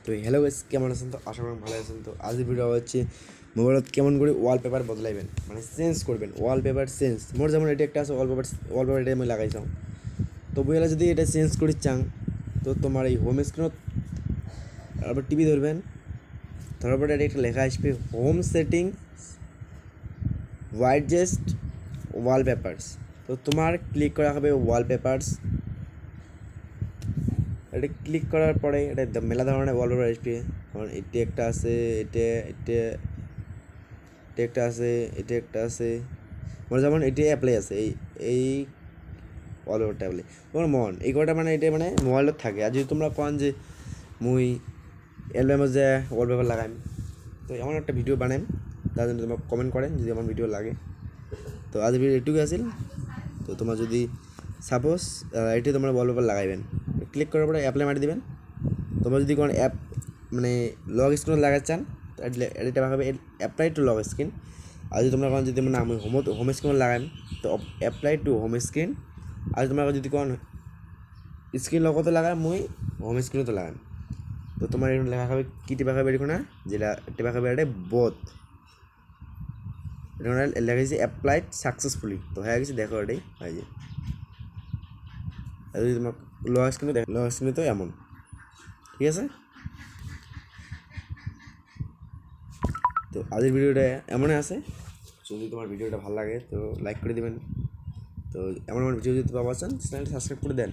তো hello guys, কেমন আছেন? তো আশা করি ভালো আছেন। তো আজকের ভিডিও হচ্ছে মোবাইলত কেমন করে ওয়ালপেপার বদলাইবেন, মানে চেঞ্জ করবেন। ওয়ালপেপার চেঞ্জ মোর যেমন এটা একটা আছে ওয়ালপেপার এটা আমি লাগাইছাম। তো বইলা যদি এটা চেঞ্জ করি চাং, তো তোমার এই হোম স্ক্রিনত আবার টিভি ধরবেন, ধরার পরে এটা একটা লেখা আসবে হোম সেটিং ওয়াইডজেস্ট ওয়ালপেপারস। তো তোমার ক্লিক করা হবে ওয়ালপেপারস। এটা ক্লিক করার পরে এটা মেলা ধরনের ওয়ালপেপার আসবে। কারণ এটি একটা আছে, এটা এটা এটা একটা আছে, এটা একটা আছে। মানে যেমন এটি অ্যাপ্লাই আছে, এই এই ওয়ালপেপারটা অ্যাপ্লাই তোমার মন এই কটা, মানে এটা মানে মোবাইলত থাকে। আর যদি তোমরা কন যে মুই অ্যালবামে যে ওয়ালপেপার লাগাইম, তো এমন একটা ভিডিও বানাইম, তার জন্য তোমরা কমেন্ট করেন যদি আমার ভিডিও লাগে। তো আজ ভিডিও এটুকু আসিল। তো তোমার যদি সাপোজ এটি তোমরা ওয়ালপেপার লাগাইবেন, ক্লিক করার পরে অ্যাপ্লাই মারি দিবেন। তোমরা যদি কোনো অ্যাপ মানে লগ স্ক্রিন লাগাতে চান, তো এটা হবে অ্যাপ্লাই টু লগ স্ক্রিন। আর যদি তোমরা যদি মানে আমি হোম স্ক্রিন লাগাইম, তো অ্যাপ্লাই টু হোম স্ক্রিন। আর তোমরা যদি কোন স্ক্রিন লগতে লাগাই, মুই হোম স্ক্রিনতো লাগাম। তো তোমার এরকম লেখা হবে কি টিপা খাবে এরকম না, যেটা টিপা খাবে এটা বোথ। এটা লেখা গেছে অ্যাপ্লাইড সাকসেসফুলি। তো হয়ে গেছে, দেখো এটাই হয়ে যায়। আর যদি তোমার লগ স্ক্রিনে তো এমন, ঠিক আছে। তো আজকের ভিডিওটা এমনই আছে। যদি তোমার ভিডিওটা ভালো লাগে তো লাইক করে দেবেন। তো এমন ভিডিও যদি পাওয়া চান চ্যানেলটা সাবস্ক্রাইব করে দেন।